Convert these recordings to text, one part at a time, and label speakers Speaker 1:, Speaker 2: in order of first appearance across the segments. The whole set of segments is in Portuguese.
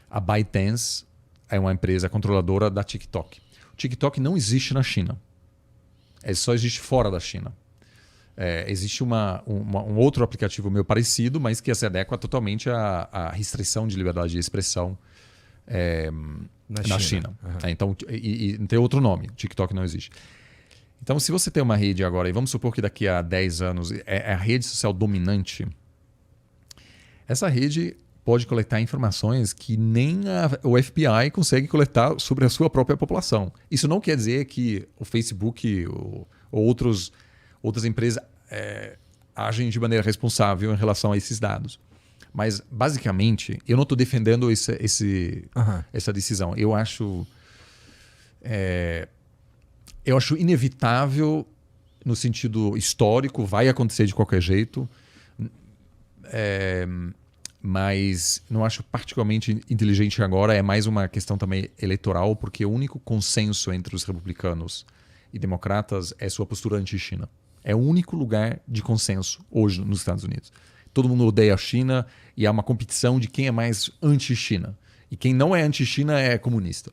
Speaker 1: A ByteDance é uma empresa controladora da TikTok. O TikTok não existe na China. Ele só existe fora da China. Existe um outro aplicativo meio parecido, mas que se adequa totalmente à restrição de liberdade de expressão na China.
Speaker 2: Uhum.
Speaker 1: Então, e tem outro nome. O TikTok não existe. Então, se você tem uma rede agora, e vamos supor que daqui a 10 anos é a rede social dominante, essa rede pode coletar informações que nem o FBI consegue coletar sobre a sua própria população. Isso não quer dizer que o Facebook ou outras empresas agem de maneira responsável em relação a esses dados. Mas, basicamente, eu não estou defendendo essa decisão. Eu acho inevitável no sentido histórico, vai acontecer de qualquer jeito, mas não acho particularmente inteligente agora. É mais uma questão também eleitoral, porque o único consenso entre os republicanos e democratas é sua postura anti-China. É o único lugar de consenso hoje nos Estados Unidos. Todo mundo odeia a China e há uma competição de quem é mais anti-China. E quem não é anti-China é comunista.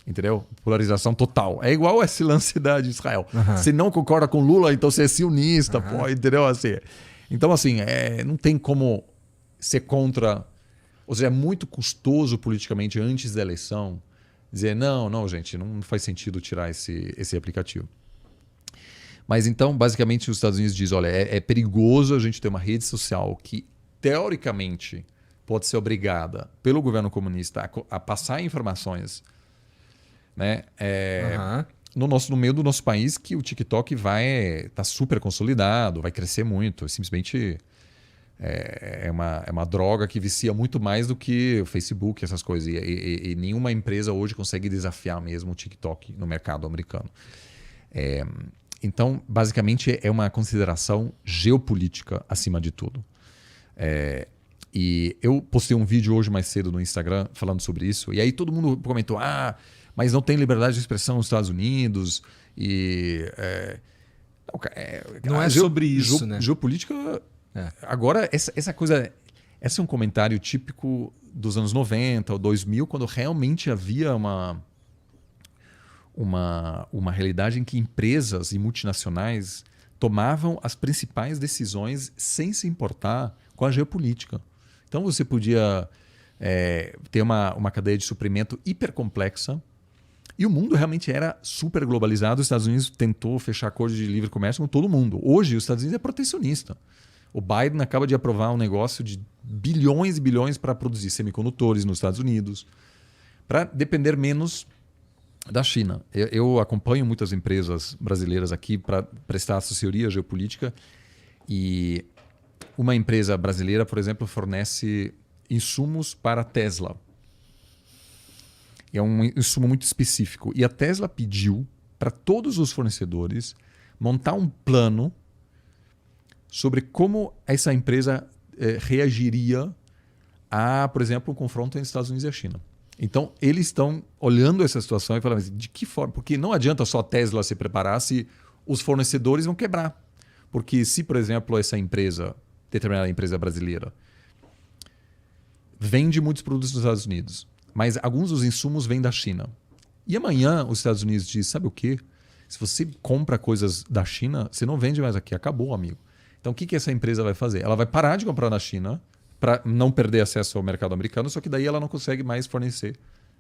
Speaker 1: Entendeu? Polarização total. É igual esse lance de Israel.
Speaker 2: Uhum.
Speaker 1: Você não concorda com Lula, então você é sionista. Pô, entendeu? Assim, então, assim, não tem como ser contra... Ou seja, é muito custoso politicamente antes da eleição dizer, não, gente, não faz sentido tirar esse aplicativo. Mas então, basicamente, os Estados Unidos dizem, olha, é perigoso a gente ter uma rede social que, teoricamente, pode ser obrigada pelo governo comunista a passar informações, né, no meio do nosso país, que o TikTok tá super consolidado, vai crescer muito. Simplesmente é uma droga que vicia muito mais do que o Facebook, essas coisas. E nenhuma empresa hoje consegue desafiar mesmo o TikTok no mercado americano. Então, basicamente, é uma consideração geopolítica acima de tudo. E eu postei um vídeo hoje mais cedo no Instagram falando sobre isso. E aí todo mundo comentou, mas não tem liberdade de expressão nos Estados Unidos.
Speaker 2: Não é sobre isso, né?
Speaker 1: Geopolítica... Agora, essa coisa... Esse é um comentário típico dos anos 90 ou 2000, quando realmente havia uma realidade em que empresas e multinacionais tomavam as principais decisões sem se importar com a geopolítica. Então você podia ter uma cadeia de suprimento hiper complexa e o mundo realmente era super globalizado. Os Estados Unidos tentou fechar acordo de livre comércio com todo mundo. Hoje os Estados Unidos é protecionista. O Biden acaba de aprovar um negócio de bilhões e bilhões para produzir semicondutores nos Estados Unidos, para depender menos da China. Eu acompanho muitas empresas brasileiras aqui para prestar assessoria geopolítica e uma empresa brasileira, por exemplo, fornece insumos para a Tesla. É um insumo muito específico. E a Tesla pediu para todos os fornecedores montar um plano sobre como essa empresa reagiria a, por exemplo, um confronto entre os Estados Unidos e a China. Então, eles estão olhando essa situação e falando, de que forma? Porque não adianta só a Tesla se preparar se os fornecedores vão quebrar. Porque se, por exemplo, essa empresa, determinada empresa brasileira, vende muitos produtos nos Estados Unidos, mas alguns dos insumos vêm da China. E amanhã os Estados Unidos dizem, sabe o quê? Se você compra coisas da China, você não vende mais aqui. Acabou, amigo. Então, o que essa empresa vai fazer? Ela vai parar de comprar na China para não perder acesso ao mercado americano, só que daí ela não consegue mais fornecer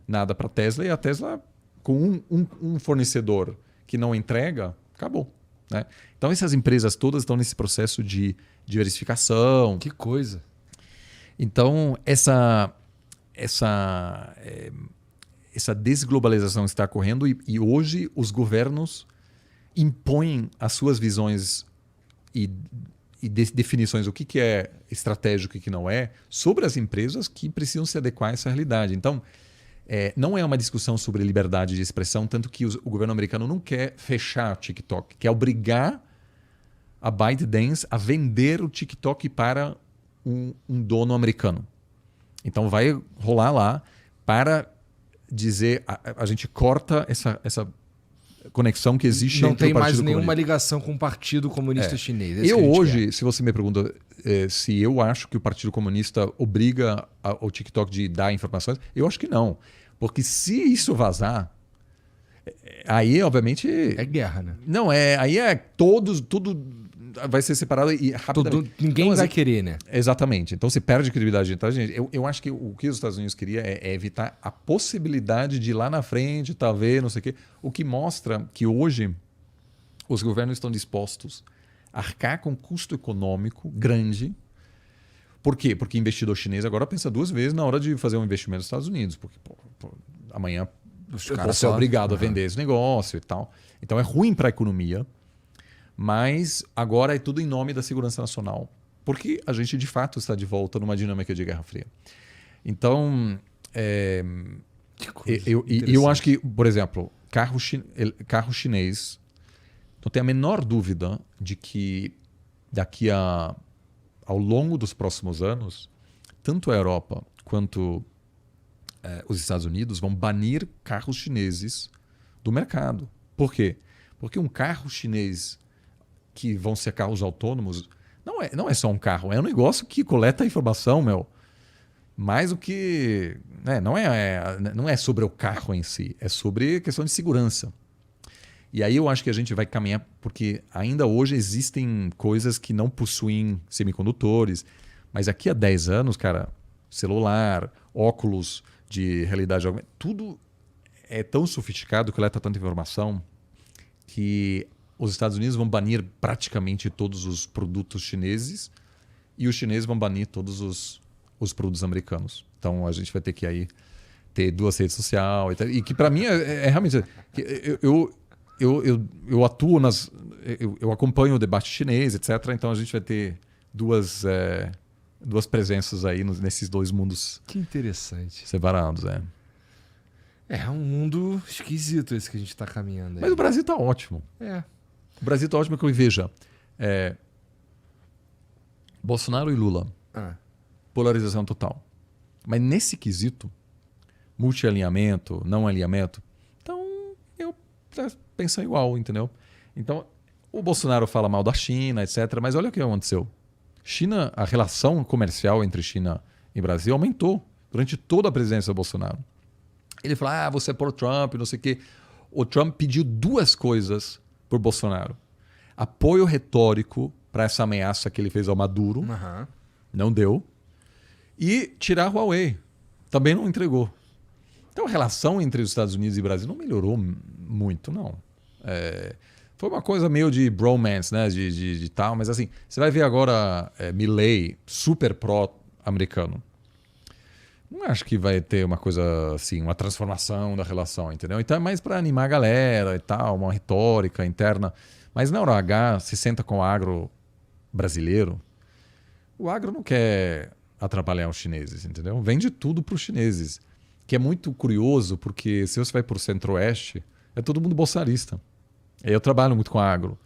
Speaker 1: nada para a Tesla. E a Tesla, com um fornecedor que não entrega, acabou. Né? Então, essas empresas todas estão nesse processo de diversificação.
Speaker 2: Que coisa.
Speaker 1: Então, essa desglobalização está ocorrendo e hoje os governos impõem as suas visões e definições do que é estratégico e o que não é, sobre as empresas que precisam se adequar a essa realidade. Então, não é uma discussão sobre liberdade de expressão, tanto que o governo americano não quer fechar o TikTok, quer obrigar a ByteDance a vender o TikTok para um dono americano. Então, vai rolar lá para dizer, a gente corta essa conexão que existe
Speaker 2: não
Speaker 1: entre o Partido
Speaker 2: Comunista. Não tem mais nenhuma
Speaker 1: Comunista.
Speaker 2: ligação com o Partido Comunista Chinês.
Speaker 1: Eu hoje, se você me pergunta se eu acho que o Partido Comunista obriga o TikTok de dar informações, eu acho que não. Porque se isso vazar, aí obviamente...
Speaker 2: É guerra, né?
Speaker 1: Não, aí tudo vai ser separado e rapidamente.
Speaker 2: Ninguém vai querer, né?
Speaker 1: Exatamente. Então você perde credibilidade. Então, gente, eu acho que o que os Estados Unidos queria é evitar a possibilidade de ir lá na frente, talvez, não sei o quê. O que mostra que hoje os governos estão dispostos a arcar com custo econômico grande. Por quê? Porque investidor chinês agora pensa duas vezes na hora de fazer um investimento nos Estados Unidos. Porque amanhã você é obrigado a vender esse negócio e tal. Então é ruim para a economia. Mas agora é tudo em nome da segurança nacional, porque a gente de fato está de volta numa dinâmica de Guerra Fria. Então, eu acho que, por exemplo, carro chinês, não tem a menor dúvida de que daqui ao longo dos próximos anos, tanto a Europa quanto os Estados Unidos vão banir carros chineses do mercado. Por quê? Porque um carro chinês que vão ser carros autônomos, não é só um carro, é um negócio que coleta informação, mais do que... Né, não é sobre o carro em si, é sobre questão de segurança. E aí eu acho que a gente vai caminhar, porque ainda hoje existem coisas que não possuem semicondutores, mas daqui a 10 anos, cara, celular, óculos de realidade aumentada, tudo é tão sofisticado, coleta tanta informação, que os Estados Unidos vão banir praticamente todos os produtos chineses e os chineses vão banir todos os produtos americanos. Então a gente vai ter que aí ter duas redes sociais e que para mim é realmente... Eu atuo eu acompanho o debate chinês, etc. Então a gente vai ter duas presenças aí nesses dois mundos.
Speaker 2: Que interessante.
Speaker 1: Separados,
Speaker 2: É um mundo esquisito esse que a gente está caminhando aí.
Speaker 1: Mas o Brasil está ótimo. O Brasil está ótimo, porque veja, Bolsonaro e Lula, polarização total. Mas nesse quesito, multialinhamento, não alinhamento, então eu penso igual, entendeu? Então, o Bolsonaro fala mal da China, etc. Mas olha o que aconteceu. A relação comercial entre China e Brasil aumentou durante toda a presidência do Bolsonaro. Ele falou, você é por Trump, não sei o quê. O Trump pediu duas coisas por Bolsonaro. Apoio retórico para essa ameaça que ele fez ao Maduro. Não deu. E tirar a Huawei. Também não entregou. Então a relação entre os Estados Unidos e Brasil não melhorou muito, não. Foi uma coisa meio de bromance, né? De tal. Mas assim, você vai ver agora Milley, super pró-americano. Não acho que vai ter uma coisa assim, uma transformação da relação, entendeu? Então é mais para animar a galera e tal, uma retórica interna. Mas na hora H, se senta com o agro brasileiro, o agro não quer atrapalhar os chineses, entendeu? Vende tudo para os chineses. Que é muito curioso, porque se você vai para o centro-oeste, é todo mundo bolsonarista. Eu trabalho muito com agro.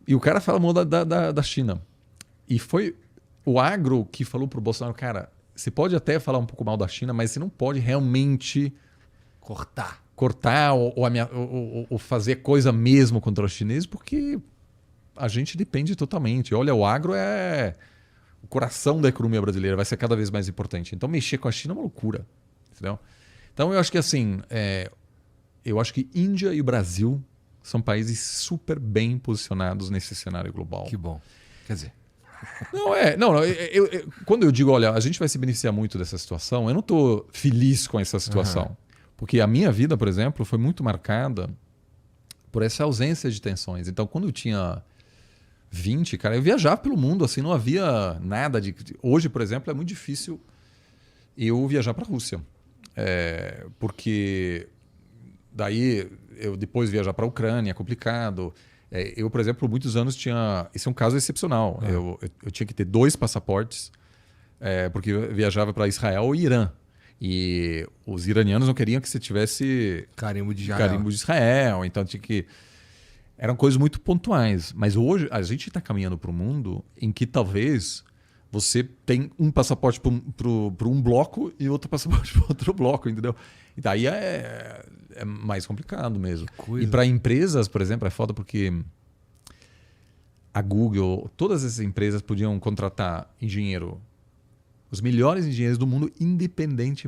Speaker 1: E o cara fala mal da China. E foi o agro que falou para o Bolsonaro, cara, você pode até falar um pouco mal da China, mas você não pode realmente cortar ou fazer coisa mesmo contra os chineses, porque a gente depende totalmente. Olha, o agro é o coração da economia brasileira, vai ser cada vez mais importante. Então mexer com a China é uma loucura. Entendeu? Então eu acho que assim, eu acho que Índia e o Brasil são países super bem posicionados nesse cenário global.
Speaker 2: Que bom. Quer dizer...
Speaker 1: Quando eu digo, olha, a gente vai se beneficiar muito dessa situação, eu não estou feliz com essa situação. Porque a minha vida, por exemplo, foi muito marcada por essa ausência de tensões. Então, quando eu tinha 20, cara, eu viajava pelo mundo, assim, não havia nada de... Hoje, por exemplo, é muito difícil eu viajar para a Rússia. Porque daí eu depois viajar para a Ucrânia é complicado. Eu, por exemplo, por muitos anos tinha... Esse é um caso excepcional. Eu tinha que ter 2 passaportes, porque eu viajava para Israel e Irã. E os iranianos não queriam que você tivesse...
Speaker 2: Carimbo de
Speaker 1: Israel. Então tinha que... Eram coisas muito pontuais. Mas hoje a gente está caminhando para um mundo em que talvez você tem um passaporte para um bloco e outro passaporte para outro bloco, entendeu? E daí é mais complicado mesmo.
Speaker 2: coisa.
Speaker 1: E para empresas, por exemplo, é foda porque a Google, todas essas empresas podiam contratar engenheiro, os melhores engenheiros do mundo, independentemente